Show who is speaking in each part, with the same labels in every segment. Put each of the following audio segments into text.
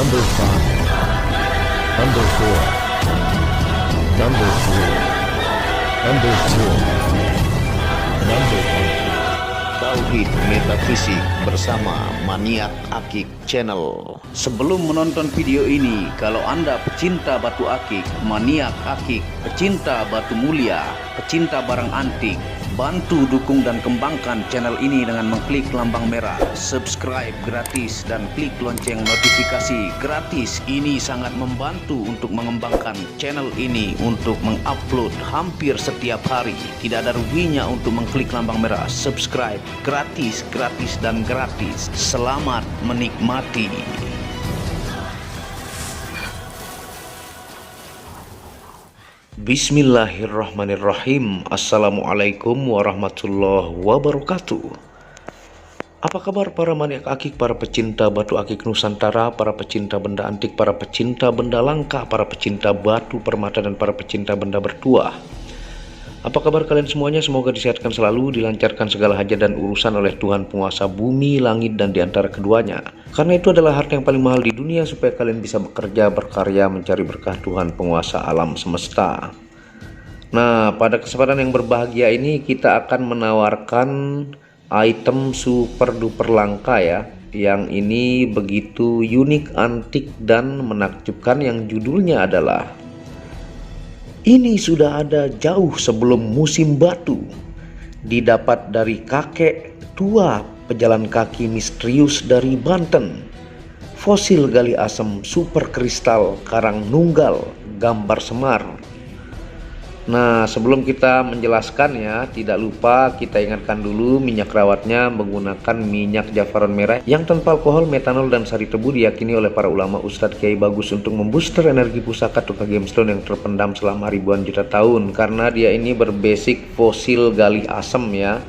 Speaker 1: Number 5, Number 4, Number 3, Number 2, Number 1.
Speaker 2: Tauhid Metafisik bersama Maniak Akik Channel. Sebelum menonton video ini, kalau Anda pecinta batu akik, maniak akik, pecinta batu mulia, pecinta barang antik, bantu dukung dan kembangkan channel ini dengan mengklik lambang merah, subscribe gratis dan klik lonceng notifikasi gratis. Ini sangat membantu untuk mengembangkan channel ini untuk mengupload hampir setiap hari. Tidak ada ruginya untuk mengklik lambang merah, subscribe gratis, gratis dan gratis. Selamat menikmati. Bismillahirrahmanirrahim. Assalamualaikum warahmatullahi wabarakatuh. Apa kabar para maniak akik, para pecinta batu akik Nusantara, para pecinta benda antik, para pecinta benda langka, para pecinta batu permata, dan para pecinta benda bertuah? Apa kabar kalian semuanya? Semoga disehatkan selalu, dilancarkan segala hajat dan urusan oleh Tuhan penguasa bumi, langit, dan diantara keduanya. Karena itu adalah harta yang paling mahal di dunia, supaya kalian bisa bekerja, berkarya, mencari berkah Tuhan penguasa alam semesta. Nah, pada kesempatan yang berbahagia ini kita akan menawarkan item super duper langka ya, yang ini begitu unik, antik, dan menakjubkan, yang judulnya adalah "Ini sudah ada jauh sebelum musim batu", didapat dari kakek tua pejalan kaki misterius dari Banten. Fosil gali asem super kristal Karang Nunggal gambar Semar. Nah, sebelum kita menjelaskan ya, tidak lupa kita ingatkan dulu minyak rawatnya menggunakan minyak jafaron merah yang tanpa alkohol, metanol, dan sari tebu, diyakini oleh para ulama Ustadz Kiai bagus untuk membooster energi pusaka tukar gemstone yang terpendam selama ribuan juta tahun, karena dia ini berbasic fosil gali asem ya,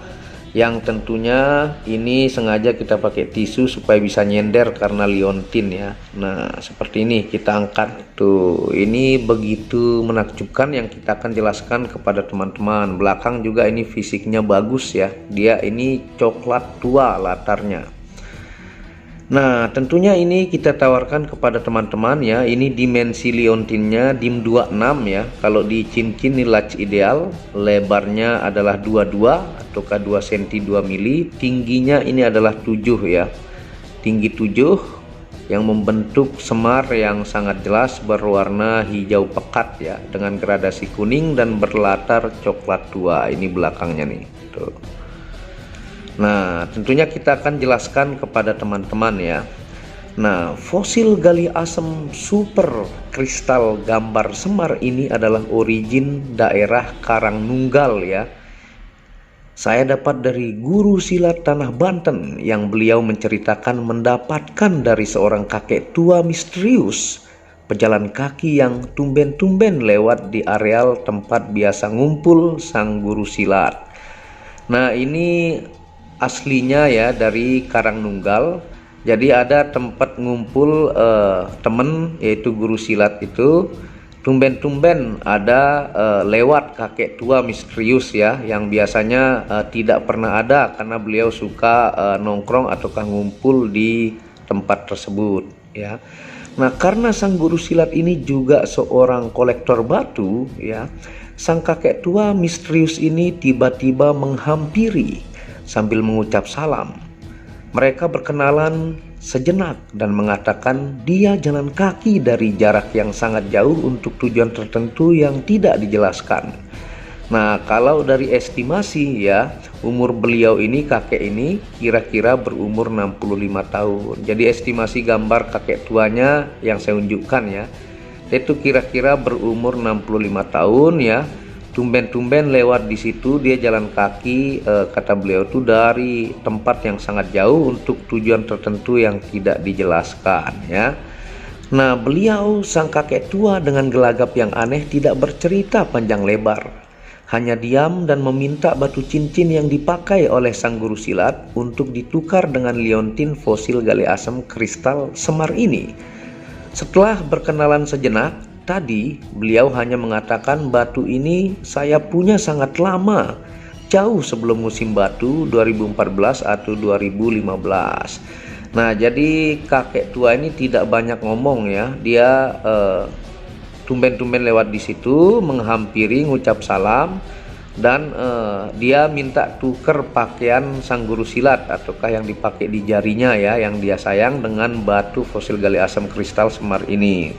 Speaker 2: yang tentunya ini sengaja kita pakai tisu supaya bisa nyender karena liontin ya. Nah, seperti ini kita angkat tuh, ini begitu menakjubkan yang kita akan jelaskan kepada teman-teman. Belakang juga ini fisiknya bagus ya, dia ini coklat tua latarnya. Nah, tentunya ini kita tawarkan kepada teman-teman ya. Ini dimensi liontinnya dim 26 ya. Kalau di cincin ini latch ideal, lebarnya adalah 22 ataukah 2 cm 2 mili, tingginya ini adalah 7 ya. Tinggi 7 yang membentuk semar yang sangat jelas berwarna hijau pekat ya, dengan gradasi kuning dan berlatar coklat tua. Ini belakangnya nih. Tuh. Nah, tentunya kita akan jelaskan kepada teman-teman ya. Nah, fosil gali asem super kristal gambar Semar ini adalah origin daerah Karang Nunggal ya. Saya dapat dari guru silat tanah Banten, yang beliau menceritakan mendapatkan dari seorang kakek tua misterius pejalan kaki yang tumben-tumben lewat di areal tempat biasa ngumpul sang guru silat. Nah, ini aslinya ya dari Karang Nunggal. Jadi ada tempat ngumpul temen, yaitu guru silat itu tumben-tumben ada lewat kakek tua misterius ya, yang biasanya tidak pernah ada karena beliau suka nongkrong ataukah ngumpul di tempat tersebut ya. Nah, karena sang guru silat ini juga seorang kolektor batu ya, sang kakek tua misterius ini tiba-tiba menghampiri sambil mengucap salam. Mereka berkenalan sejenak dan mengatakan dia jalan kaki dari jarak yang sangat jauh untuk tujuan tertentu yang tidak dijelaskan. Nah, kalau dari estimasi ya, umur beliau ini, kakek ini kira-kira berumur 65 tahun. Jadi estimasi gambar kakek tuanya yang saya unjukkan ya, itu kira-kira berumur 65 tahun ya. Tumben-tumben lewat di situ, dia jalan kaki, kata beliau tuh dari tempat yang sangat jauh untuk tujuan tertentu yang tidak dijelaskan ya. Nah, beliau sang kakek tua dengan gelagap yang aneh tidak bercerita panjang lebar, hanya diam dan meminta batu cincin yang dipakai oleh sang guru silat untuk ditukar dengan liontin fosil gali asem kristal Semar ini. Setelah berkenalan sejenak, tadi beliau hanya mengatakan batu ini saya punya sangat lama, jauh sebelum musim batu 2014 atau 2015. Nah, jadi kakek tua ini tidak banyak ngomong ya. Dia tumben-tumben lewat di situ, menghampiri, ngucap salam, dan dia minta tuker pakaian sang guru silat ataukah yang dipakai di jarinya ya, yang dia sayang, dengan batu fosil gali asam kristal Semar ini.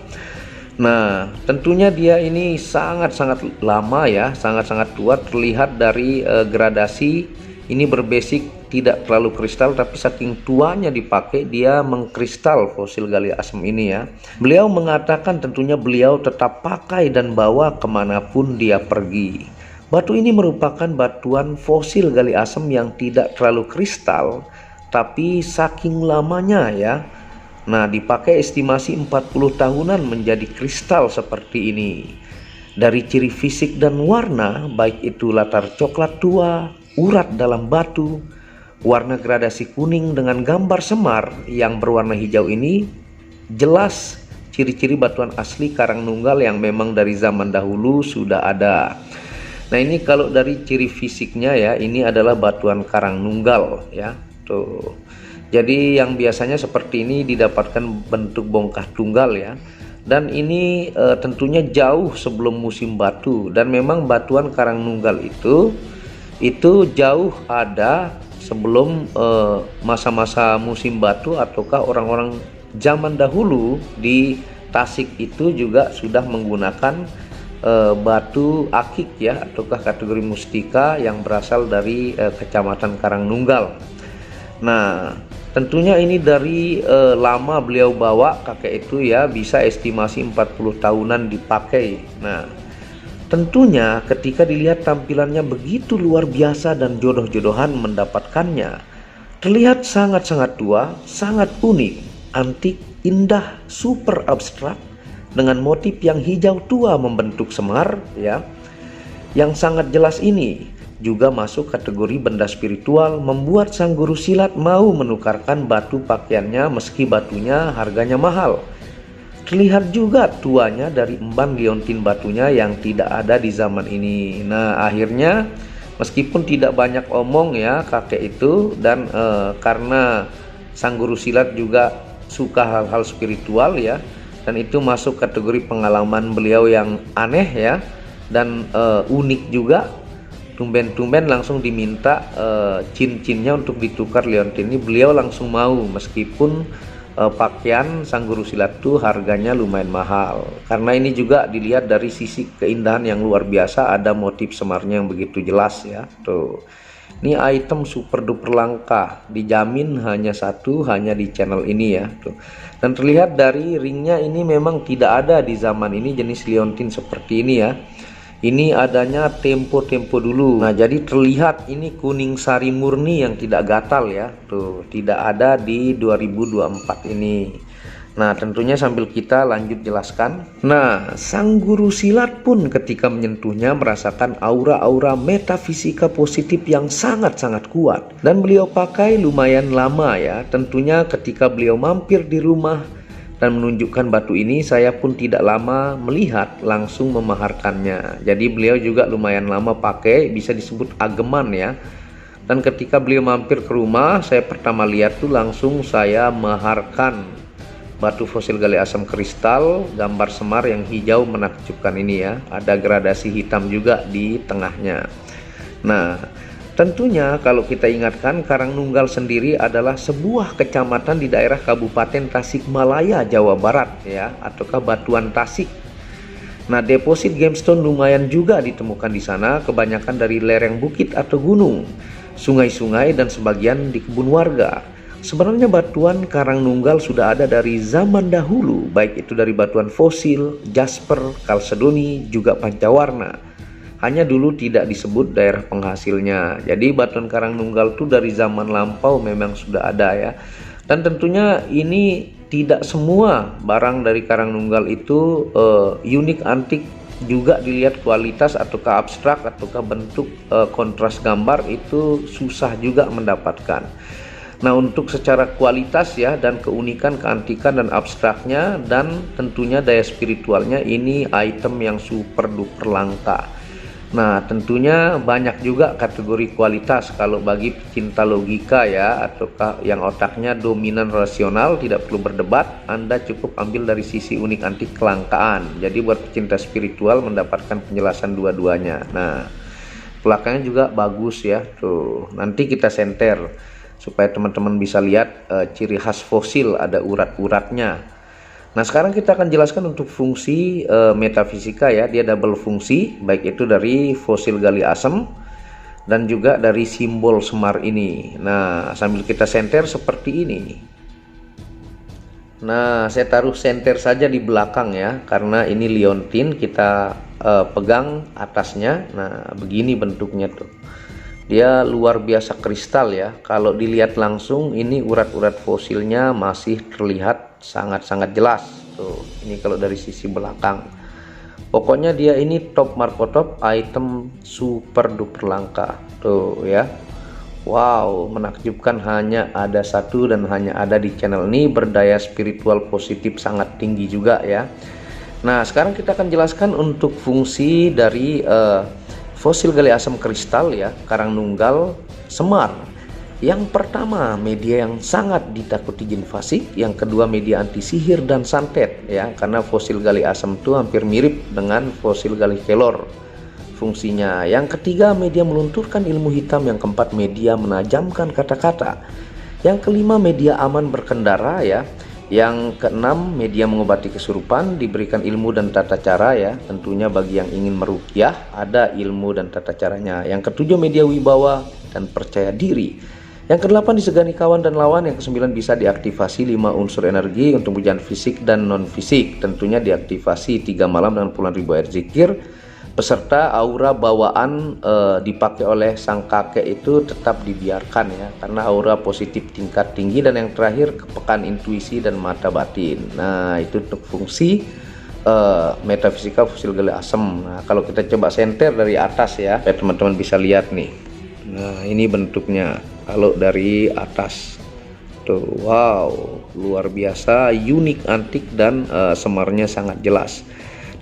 Speaker 2: Nah, tentunya dia ini sangat-sangat lama ya, sangat-sangat tua. Terlihat dari gradasi ini berbasic tidak terlalu kristal, tapi saking tuanya dipakai, dia mengkristal fosil gali asam ini ya. Beliau mengatakan tentunya beliau tetap pakai dan bawa kemanapun dia pergi. Batu ini merupakan batuan fosil gali asam yang tidak terlalu kristal, tapi saking lamanya ya. Nah, dipakai estimasi 40 tahunan menjadi kristal seperti ini. Dari ciri fisik dan warna, baik itu latar coklat tua, urat dalam batu, warna gradasi kuning dengan gambar semar yang berwarna hijau ini, jelas ciri-ciri batuan asli Karang Nunggal yang memang dari zaman dahulu sudah ada. Nah, ini kalau dari ciri fisiknya ya, ini adalah batuan Karang Nunggal ya. Tuh. Jadi yang biasanya seperti ini didapatkan bentuk bongkah tunggal ya. Dan ini tentunya jauh sebelum musim batu, dan memang batuan Karang Nunggal itu jauh ada sebelum masa-masa musim batu, ataukah orang-orang zaman dahulu di Tasik itu juga sudah menggunakan batu akik ya, ataukah kategori mustika yang berasal dari kecamatan Karang Nunggal. Nah, tentunya ini dari lama beliau bawa kakek itu ya, bisa estimasi 40 tahunan dipakai. Nah, tentunya ketika dilihat tampilannya begitu luar biasa dan jodoh-jodohan mendapatkannya, terlihat sangat-sangat tua, sangat unik, antik, indah, super abstrak, dengan motif yang hijau tua membentuk semar ya. Yang sangat jelas ini juga masuk kategori benda spiritual, membuat sang guru silat mau menukarkan batu pakaiannya meski batunya harganya mahal. Terlihat juga tuanya dari emban liontin batunya yang tidak ada di zaman ini. Nah, akhirnya meskipun tidak banyak omong ya kakek itu, dan karena sang guru silat juga suka hal-hal spiritual ya, dan itu masuk kategori pengalaman beliau yang aneh ya, dan unik juga. Tumben-tumben langsung diminta cincinnya untuk ditukar liontin ini. Beliau langsung mau meskipun pakaian sang guru silat itu harganya lumayan mahal, karena ini juga dilihat dari sisi keindahan yang luar biasa, ada motif semarnya yang begitu jelas ya. Tuh, ini item super duper langka, dijamin hanya satu, hanya di channel ini ya. Tuh, dan terlihat dari ringnya ini memang tidak ada di zaman ini jenis liontin seperti ini ya. Ini adanya tempo-tempo dulu. Nah, jadi terlihat ini kuning sari murni yang tidak gatal ya. Tuh, tidak ada di 2024 ini. Nah, tentunya sambil kita lanjut jelaskan. Nah, sang guru silat pun ketika menyentuhnya merasakan aura-aura metafisika positif yang sangat-sangat kuat. Dan beliau pakai lumayan lama ya. Tentunya ketika beliau mampir di rumah dan menunjukkan batu ini, saya pun tidak lama melihat, langsung memaharkannya. Jadi beliau juga lumayan lama pakai, bisa disebut ageman ya. Dan ketika beliau mampir ke rumah, saya pertama lihat tuh langsung saya maharkan batu fosil gali asam kristal gambar semar yang hijau menakjubkan ini ya. Ada gradasi hitam juga di tengahnya. Nah, tentunya kalau kita ingatkan, Karang Nunggal sendiri adalah sebuah kecamatan di daerah Kabupaten Tasikmalaya, Jawa Barat ya, ataukah Batuan Tasik. Nah, deposit gemstone lumayan juga ditemukan di sana, kebanyakan dari lereng bukit atau gunung, sungai-sungai, dan sebagian di kebun warga. Sebenarnya batuan Karang Nunggal sudah ada dari zaman dahulu, baik itu dari batuan fosil, jasper, kalsedoni, juga pancawarna. Hanya dulu tidak disebut daerah penghasilnya. Jadi batuan Karang Nunggal itu dari zaman lampau memang sudah ada ya. Dan tentunya ini tidak semua barang dari Karang Nunggal itu unik, antik. Juga dilihat kualitas ataukah abstrak ataukah bentuk kontras gambar itu susah juga mendapatkan. Nah, untuk secara kualitas ya, dan keunikan, keantikan, dan abstraknya, dan tentunya daya spiritualnya, ini item yang super duper langka. Nah, tentunya banyak juga kategori kualitas kalau bagi pecinta logika ya, ataukah yang otaknya dominan rasional, tidak perlu berdebat, Anda cukup ambil dari sisi unik antik kelangkaan. Jadi buat pecinta spiritual mendapatkan penjelasan dua-duanya. Nah, belakangnya juga bagus ya. Tuh, nanti kita senter supaya teman-teman bisa lihat ciri khas fosil, ada urat-uratnya. Nah, sekarang kita akan jelaskan untuk fungsi metafisika ya. Dia double fungsi, baik itu dari fosil gali asam dan juga dari simbol semar ini. Nah, sambil kita senter seperti ini. Nah, saya taruh senter saja di belakang ya, karena ini liontin, kita pegang atasnya. Nah, begini bentuknya tuh. Dia luar biasa kristal ya. Kalau dilihat langsung ini urat-urat fosilnya masih terlihat sangat-sangat jelas. Tuh, ini kalau dari sisi belakang. Pokoknya dia ini top markotop, item super duper langka. Tuh ya. Wow, menakjubkan, hanya ada satu dan hanya ada di channel ini, berdaya spiritual positif sangat tinggi juga ya. Nah, sekarang kita akan jelaskan untuk fungsi dari fosil gali asam kristal ya, karang nunggal semar. Yang pertama, media yang sangat ditakuti jin fasik. Yang kedua, media anti sihir dan santet ya, karena fosil gali asam itu hampir mirip dengan fosil gali kelor fungsinya. Yang ketiga, media melunturkan ilmu hitam. Yang keempat, media menajamkan kata-kata. Yang kelima, media aman berkendara ya. Yang keenam, media mengobati kesurupan, diberikan ilmu dan tata cara ya. Tentunya bagi yang ingin meruqyah ada ilmu dan tata caranya. Yang ketujuh, media wibawa dan percaya diri. Yang kedelapan, disegani kawan dan lawan. Yang kesembilan, bisa diaktifasi 5 unsur energi untuk ujian fisik dan non fisik. Tentunya diaktifasi 3 malam dengan puluhan ribu air zikir. Peserta aura bawaan dipakai oleh sang kakek itu tetap dibiarkan ya, karena aura positif tingkat tinggi. Dan yang terakhir, kepekaan intuisi dan mata batin. Nah, itu untuk fungsi metafisika fosil gali asam. Nah, kalau kita coba senter dari atas ya, supaya teman-teman bisa lihat nih. Nah, ini bentuknya kalau dari atas tuh. Wow, luar biasa, unik, antik, dan semarnya sangat jelas.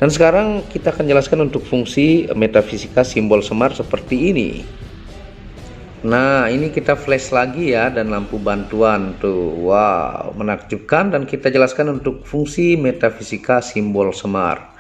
Speaker 2: Dan sekarang kita akan jelaskan untuk fungsi metafisika simbol semar seperti ini. Nah, ini kita flash lagi ya, dan lampu bantuan tuh. Wow, menakjubkan. Dan kita jelaskan untuk fungsi metafisika simbol semar.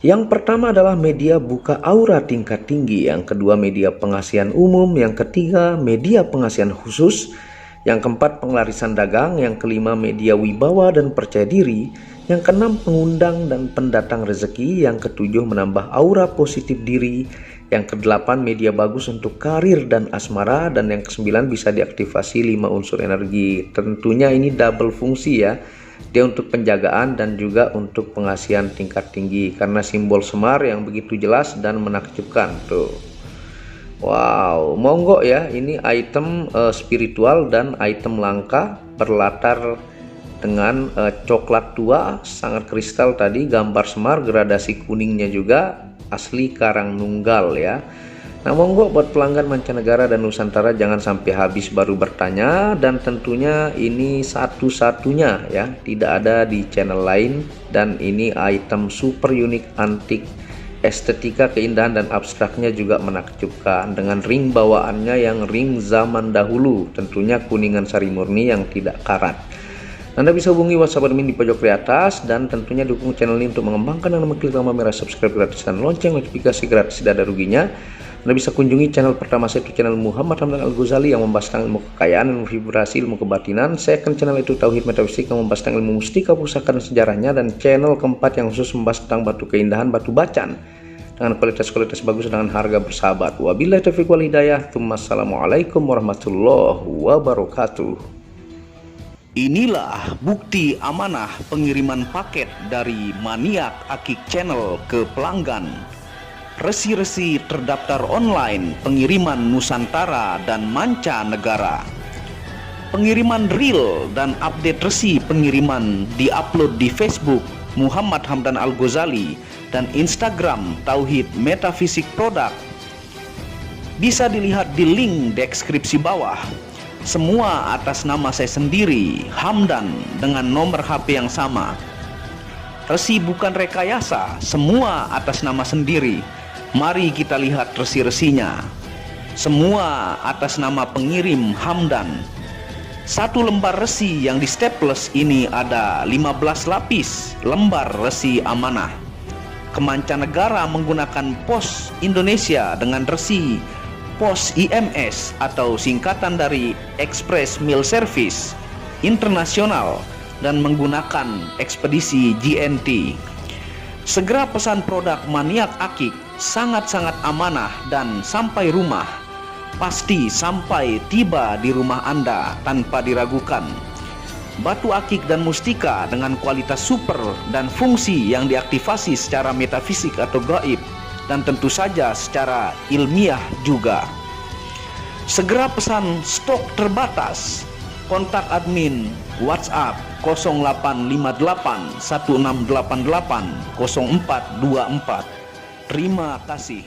Speaker 2: Yang pertama adalah media buka aura tingkat tinggi. Yang kedua, media pengasihan umum. Yang ketiga, media pengasihan khusus. Yang keempat, pengelarisan dagang. Yang kelima, media wibawa dan percaya diri. Yang keenam, pengundang dan pendatang rezeki. Yang ketujuh, menambah aura positif diri. Yang kedelapan, media bagus untuk karir dan asmara. Dan yang kesembilan, bisa diaktifasi 5 unsur energi. Tentunya ini double fungsi ya. Dia untuk penjagaan dan juga untuk pengasihan tingkat tinggi, karena simbol semar yang begitu jelas dan menakjubkan tuh. Wow, monggo ya, ini item spiritual dan item langka, berlatar dengan coklat tua, sangat kristal tadi, gambar semar, gradasi kuningnya juga asli karang nunggal ya. Nah, monggo buat pelanggan mancanegara dan Nusantara jangan sampai habis baru bertanya, dan tentunya ini satu-satunya ya, tidak ada di channel lain. Dan ini item super unik, antik, estetika, keindahan dan abstraknya juga menakjubkan, dengan ring bawaannya yang ring zaman dahulu, tentunya kuningan sari murni yang tidak karat. Anda bisa hubungi WhatsApp admin di pojok di atas, dan tentunya dukung channel ini untuk mengembangkan dan mengklik tombol merah subscribe gratis dan lonceng notifikasi gratis, tidak ada ruginya. Anda bisa kunjungi channel pertama saya, itu channel Muhammad Hamdan Al-Ghazali yang membahas tentang ilmu kekayaan, ilmu vibrasi, ilmu kebatinan. Second channel itu Tauhid Metafisik yang membahas tentang ilmu mustika, pusaka dan sejarahnya. Dan channel keempat yang khusus membahas tentang batu keindahan, batu bacan dengan kualitas-kualitas bagus dengan harga bersahabat. Wabillahi taufiq wal hidayah. Assalamualaikum warahmatullahi wabarakatuh.
Speaker 3: Inilah bukti amanah pengiriman paket dari Maniak Akik Channel ke pelanggan. Resi-resi terdaftar online pengiriman Nusantara dan mancanegara. Pengiriman real dan update resi pengiriman diupload di Facebook Muhammad Hamdan Al-Ghazali dan Instagram Tauhid Metafisik Produk. Bisa dilihat di link deskripsi bawah. Semua atas nama saya sendiri, Hamdan, dengan nomor HP yang sama. Resi bukan rekayasa, semua atas nama sendiri. Mari kita lihat resi-resinya. Semua atas nama pengirim Hamdan. Satu lembar resi yang di staples ini ada 15 lapis lembar resi amanah. Kemancanegara menggunakan pos Indonesia dengan resi pos IMS atau singkatan dari Express Mail Service Internasional dan menggunakan ekspedisi GNT. Segera pesan produk Maniak Akik, sangat-sangat amanah dan sampai rumah. Pasti sampai tiba di rumah Anda tanpa diragukan. Batu akik dan mustika dengan kualitas super dan fungsi yang diaktifasi secara metafisik atau gaib dan tentu saja secara ilmiah juga. Segera pesan, stok terbatas. Kontak admin WhatsApp 0858 1688 0424. Terima kasih.